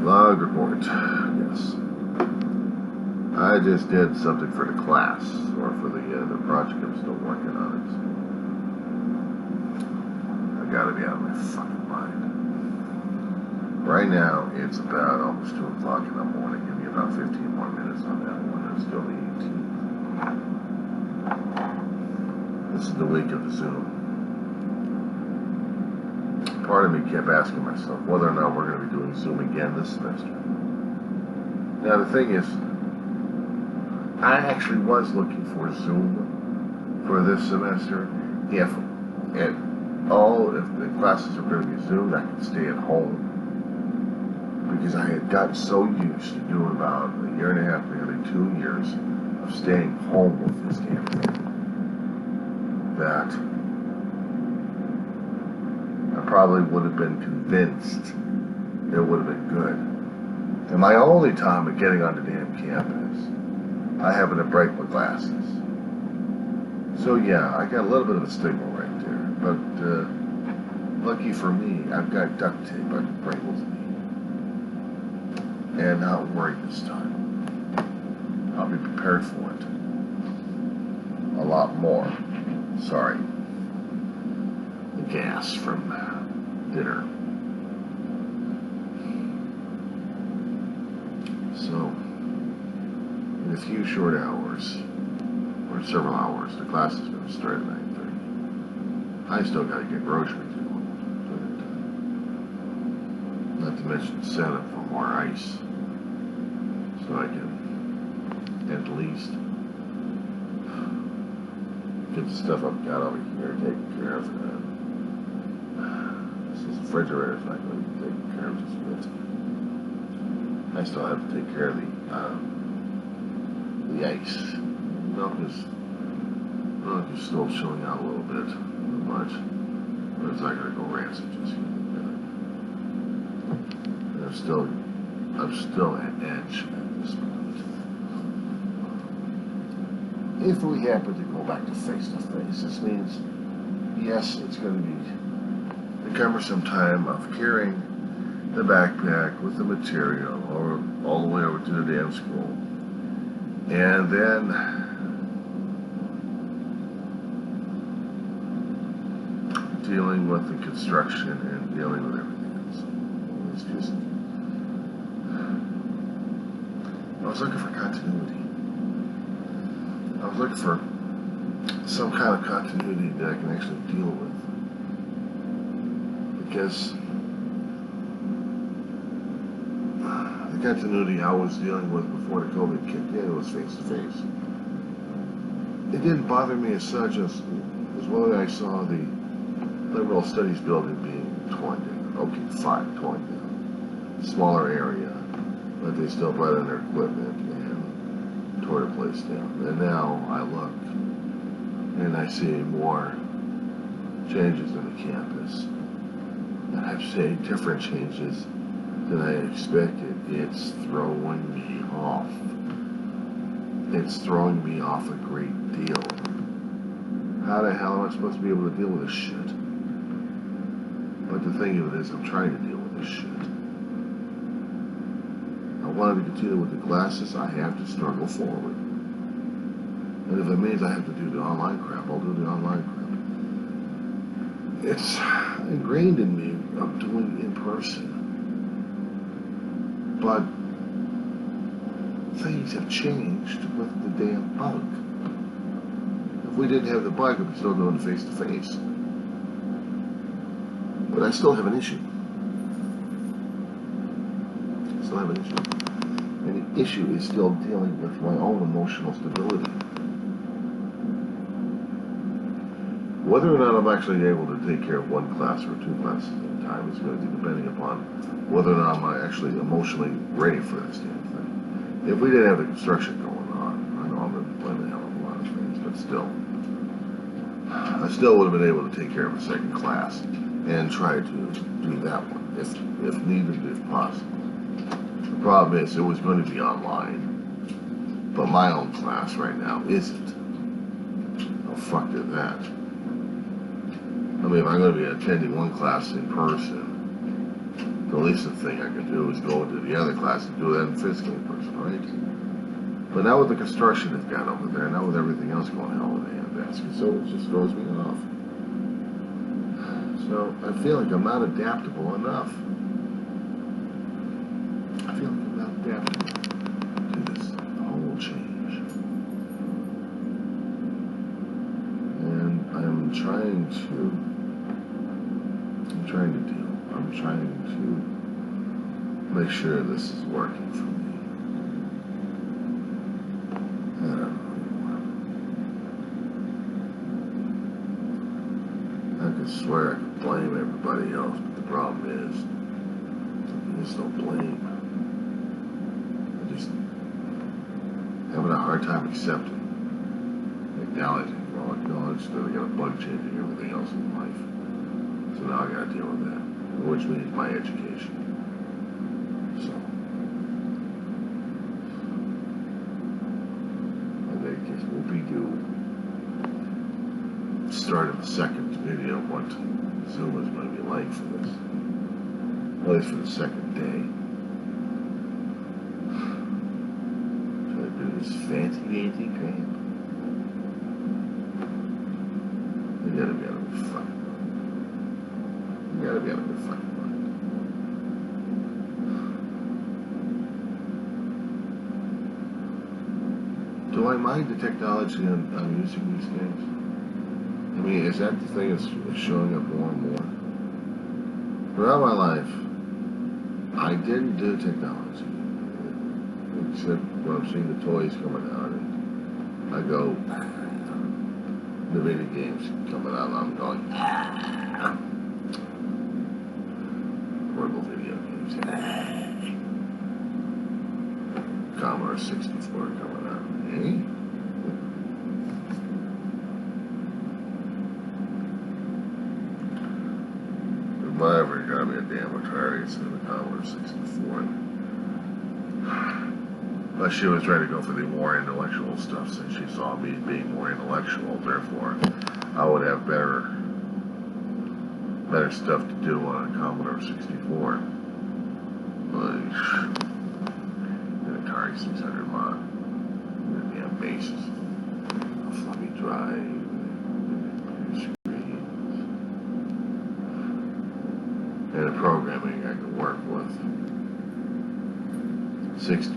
Log report. Yes. I just did something for the class, or for the project I'm still working on it. I gotta be out of my fucking mind. Right now, it's about almost 2 o'clock in the morning. Give me about 15 more minutes on that one. It's still the 18th. This is the week of the Zoom. Part of me kept asking myself whether or not we're going to be doing Zoom again this semester. Now the thing is, I actually was looking for Zoom for this semester. If the classes are going to be Zoom, I could stay at home. Because I had gotten so used to doing about a year and a half, nearly 2 years of staying home with this damn thing, that I probably would have been convinced it would have been good. And my only time of getting on the damn campus, I happen to break my glasses. So yeah, I got a little bit of a stigma right there. But lucky for me, I've got duct tape I can bring with me. And not worried this time. I'll be prepared for it. A lot more. Sorry. The gas from dinner. So, in a few short hours, or several hours, the class is going to start at 9:30. I still got to get groceries going. Not to mention set up for more ice. So I can at least get the stuff I've got over here taken care of. This refrigerator is not going to be taken care of just yet. I still have to take care of the ice. Milk is still chilling out a little bit, not much, but it's not going to go rancid just yet. I'm still at edge at this moment. If we happen to go back to face-to-face, this means, yes, it's going to be the cumbersome time of carrying the backpack with the material all the way over to the damn school. And then dealing with the construction and dealing with everything else. It's just, I was looking for continuity. I was looking for some kind of continuity that I can actually deal with. Because the continuity I was dealing with before the COVID kicked in was face-to-face. It didn't bother me as such as whether I saw the Liberal Studies building being torn down. Okay, fine, torn down. Smaller area, but they still brought in their equipment and tore the place down. And now I look and I see more changes in the campus. And I've seen different changes than I expected. It's throwing me off. It's throwing me off a great deal. How the hell am I supposed to be able to deal with this shit? But the thing of it is, I'm trying to deal with this shit. I wanted to continue with the classes, I have to struggle forward. And if it means I have to do the online crap, I'll do the online crap. It's ingrained in me of doing in person. But things have changed with the damn bug. If we didn't have the bug, we'd be still doing face-to-face. But I still have an issue. And the issue is still dealing with my own emotional stability. Whether or not I'm actually able to take care of one class or 2 classes at a time is going to be depending upon whether or not I'm actually emotionally ready for this damn thing. If we didn't have the construction going on, I know I'm going to be playing the hell of a lot of things, but still, I still would have been able to take care of a second class and try to do that one, if needed, if possible. The problem is, it was going to be online, but my own class right now isn't. Oh, fuck did that. I mean, if I'm going to be attending one class in person, the least thing I could do is go into the other class and do that in physically person, right? But now with the construction they've got over there, now with everything else going hell in a handbasket, so it just throws me off. So I feel like I'm not adaptable enough. I feel like I'm not adaptable to this whole change. And I'm trying to make sure this is working for me. I don't know anymore. I could swear I could blame everybody else, but the problem is, there's no blame. I'm just having a hard time accepting, acknowledging, well, acknowledge that I got a bug changing everything else in life. So now I gotta deal with that, which means my education. So, I think it's whoopie-doo. Started the second video of what Zoom is going to be like for this. At least for the second day. Try to do this fancy crap. You gotta be out of your fucking mind. You gotta be out of your fucking mind. Do I mind the technology I'm using these days? I mean, is that the thing that's showing up more and more? Throughout my life, I didn't do technology. Except when I'm seeing the toys coming out and I go, the video games coming out and I'm going, horrible video games. Commodore 64 coming out. Eh? Whatever, you gotta be a damn Atari instead of the Commodore 64. But she was trying to go for the more intellectual stuff since she saw me being more intellectual, therefore I would have better stuff to do on a Commodore 64. Like, an Atari 600 mod, the damn bases, a floppy drive, and the programming I could work with.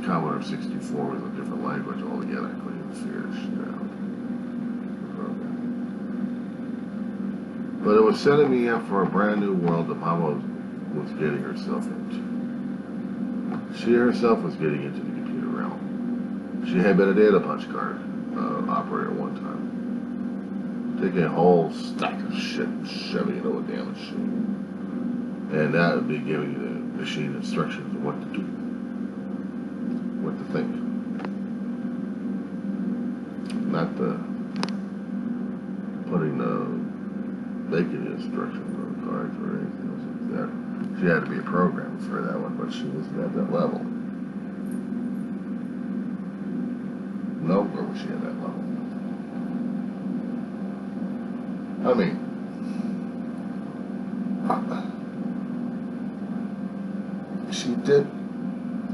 Commodore 64 was a different language altogether. I couldn't even figure this shit out. But it was setting me up for a brand new world that Mama was getting herself into. She herself was getting into the computer realm. She had been a data punch card operator one time. Taking a whole stack of shit and shoving it into a damn machine. And that would be giving the machine instructions of what to do, what to think. Not the putting the making instructions on the cards or anything else like that. She had to be a programmer for that one, but she wasn't at that level. Nowhere was she at that level. I mean,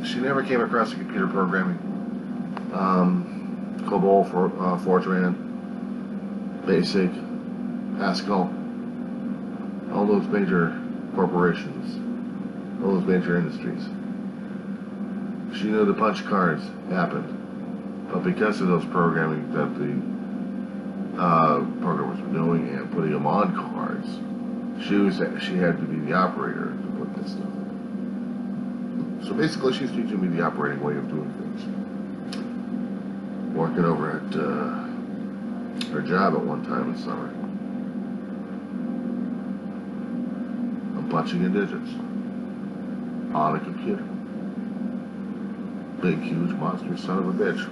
she never came across the computer programming. COBOL, Fortran, BASIC, Haskell, all those major corporations, all those major industries. She knew the punch cards happened, but because of those programming that the programmers were doing and putting them on cards, she had to be the operator to put this stuff in. So basically, she's teaching me the operating way of doing things. Working over at her job at one time in summer. I'm punching in digits on a computer. Big, huge monster son of a bitch.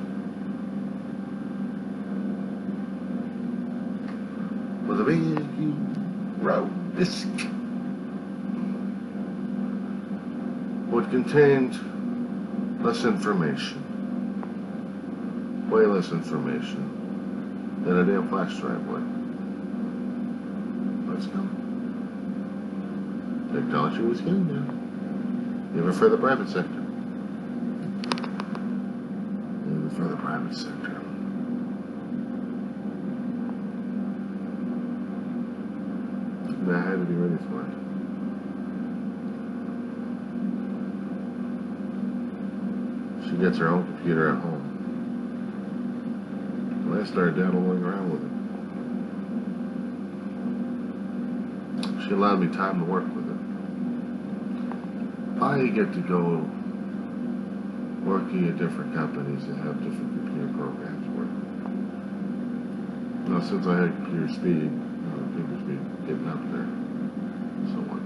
With a big, huge round disc. What contained less information, way less information than a damn flash drive would. Let's go. Technology was getting there. Even for the private sector. Even for the private sector. And I had to be ready for it. She gets her own computer at home. And I started dabbling around with it. She allowed me time to work with it. I get to go working at different companies that have different computer programs working. Now, since I had computer speed, computer speed getting up there, so on.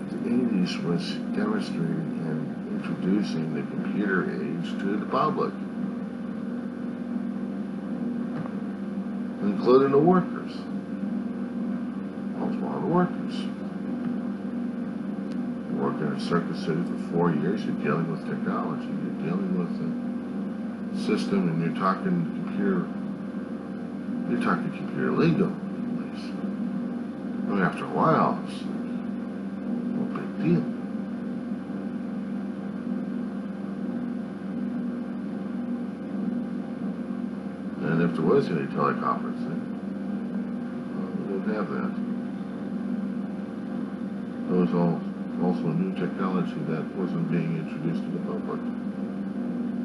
The 80s was demonstrating and introducing the computer age to the public, including the workers. Most of the workers. You work in a circuit city for 4 years, you're dealing with technology, you're dealing with the system, and you're talking computer lingo, at least. And after a while, it's no big deal. And if there was any teleconferencing, we didn't have that. There was also new technology that wasn't being introduced to the public.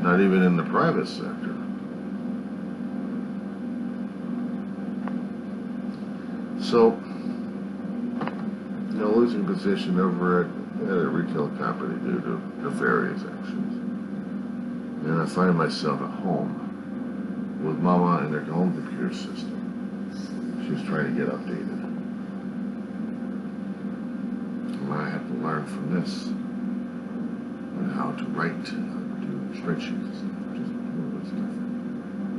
Not even in the private sector. So, losing position over at a retail company due to nefarious actions. And I find myself at home with Mama and their own computer system. She's trying to get updated. And I have to learn from this on how to write, how to do spreadsheets, just doing stuff.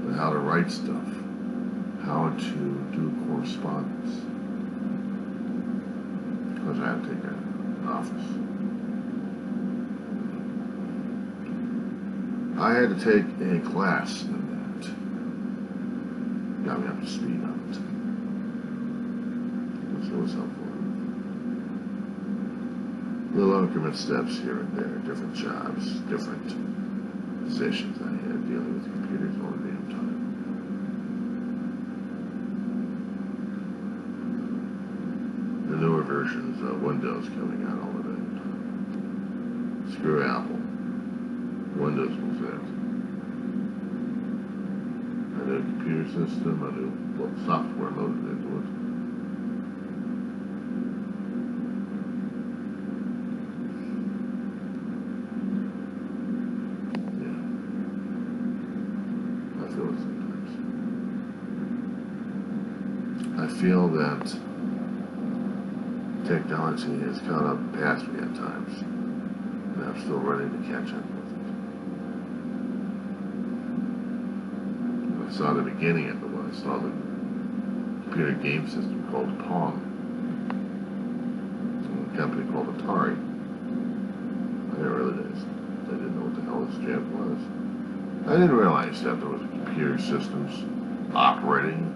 And how to write stuff, how to do correspondence. Because I have to take an office. I had to take a class in that. Got me up to speed on it. Which was helpful. Little increment steps here and there, different jobs, different positions I had dealing with computers all the damn time. The newer versions of Windows coming out all the damn time. Screw Apple. Windows was it. A new computer system, a new software loaded into it. Yeah. I feel it sometimes. I feel that technology has caught up past me at times, and I'm still running to catch up with it. I saw the beginning of it when I saw the computer game system called Pong, and a company called Atari. I didn't know what the hell this jam was. I didn't realize that there was computer systems operating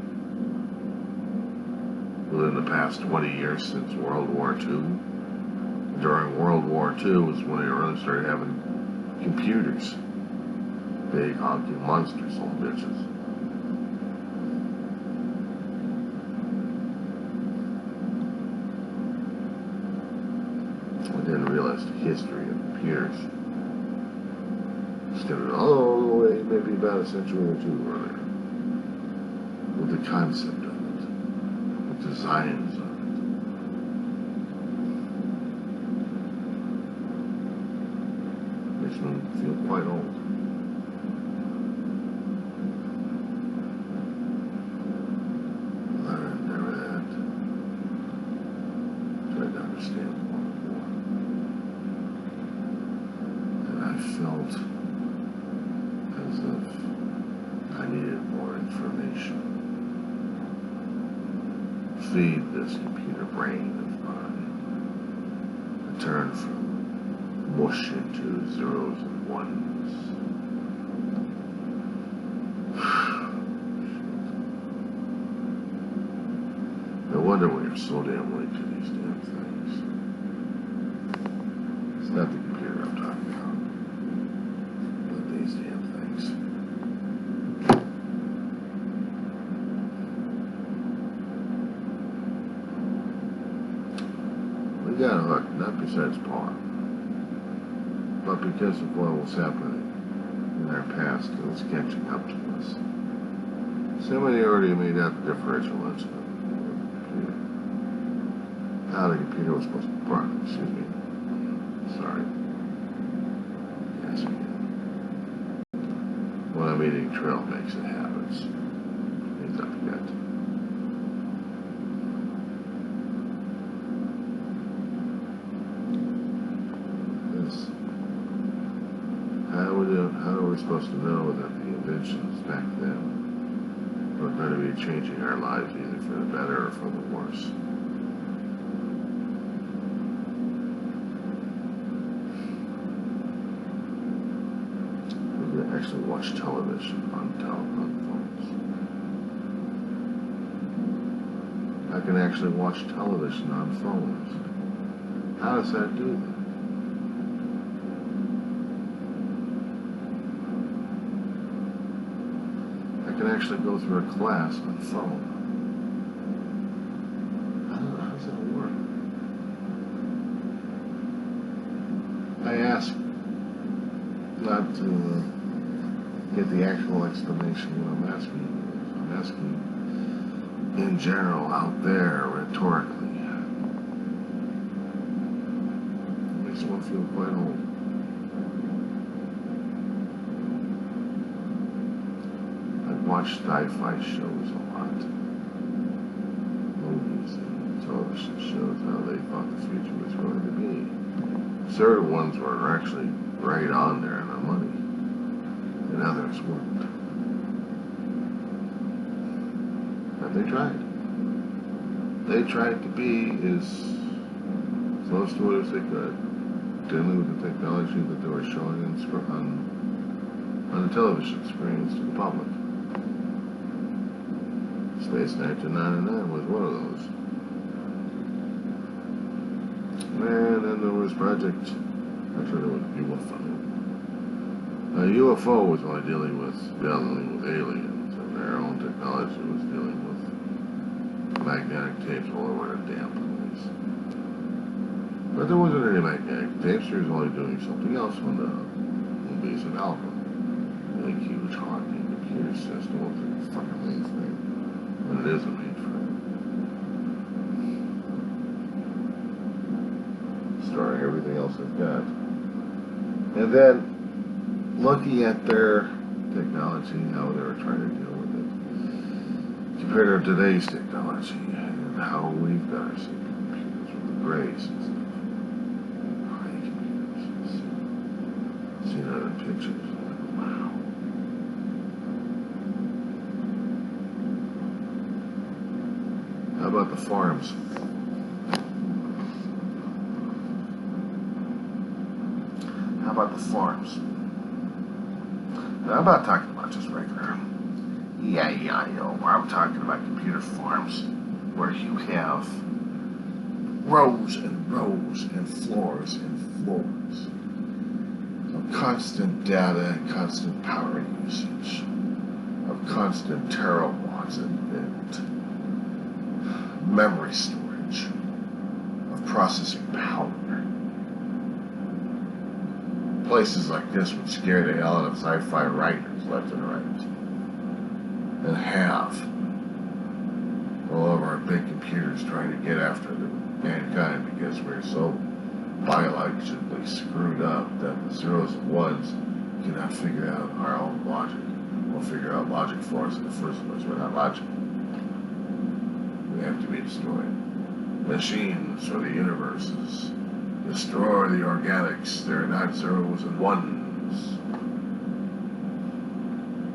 within the past 20 years since World War II. During World War II was when they really started having computers. Big honking monsters, little bitches. I didn't realize the history of computers. Started all the way, maybe about a century or two earlier. With the concept of it. Designs of it. Makes me feel quite old. I never had tried to understand more and more. And I felt as if I needed more information. Feed this computer brain of mine and turn from mush into zeros and ones. wonder we are so damn late to these damn things. It's not the computer I'm talking about, but these damn things. We got hooked, not besides Paul, but because of what was happening in our past. It was catching up to us. Somebody already made out the differential incident. How the computer was supposed to run, excuse me. Sorry. Yes, again. When I'm eating trail mix, it happens. Means I forget. This. How are we supposed to know that the inventions back then were going to be changing our lives either for the better or for the worse? Actually watch television on phones. I can actually watch television on phones. How does that do that? I can actually go through a class on phone. I don't know, how does that work? I ask not to get the actual explanation what I'm asking you. I'm asking in general out there rhetorically. It makes one feel quite old. I've watched sci-fi shows a lot. Movies and television shows, how they thought the future was going to be. Certain ones were actually right on there in the money. And others weren't. But they tried. They tried to be as close to it as they could, dealing with the technology that they were showing on the television screens to the public. Space 1999 was one of those. And then there was Project, actually there was UFO. A UFO was only dealing with aliens, and their own technology was dealing with magnetic tapes all over the damn place. But there wasn't any magnetic tapes. She was only doing something else on the movies and album. Like huge honking computer system was a fucking mainframe. And it is a mainframe. Storing everything else they've got. And then looking at their technology, how they were trying to deal with it, compared to today's technology, and how we've got our computers with the grays and stuff. Gray computers. Seen that in pictures. Like, wow. How about the farms? How about the farms? I'm not talking about just regular E-I-E-I-O. I'm talking about computer farms where you have rows and rows and floors of constant data and constant power usage, of constant terawatts and memory storage, of processing power. Places like this would scare the hell out of sci-fi writers left and right. And have all of our big computers trying to get after mankind because we're so biologically screwed up that the zeros and ones cannot figure out our own logic or figure out logic for us in the first place. We're not logical. We have to be destroyed. Machines or the universes destroy the organics. They're not zeros and ones.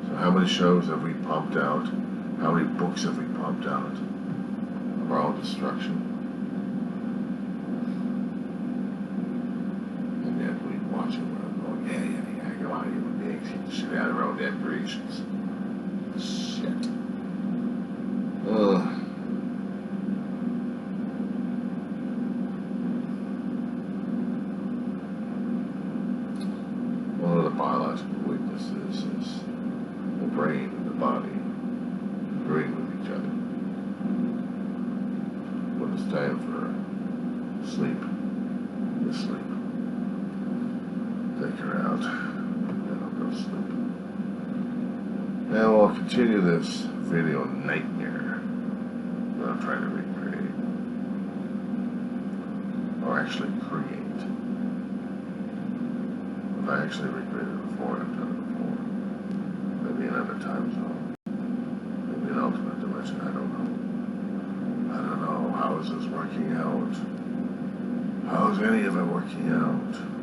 So how many shows have we pumped out? How many books have we pumped out of our own destruction? And yet we watch it and going, yeah, come on, human beings, get the shit out of our own dead creations. Shit. this video nightmare that I'm trying to recreate. Or actually create. If I actually recreated it before, I've done it before. Maybe another time zone. Maybe an alternate dimension, I don't know. I don't know. How is this working out? How is any of it working out?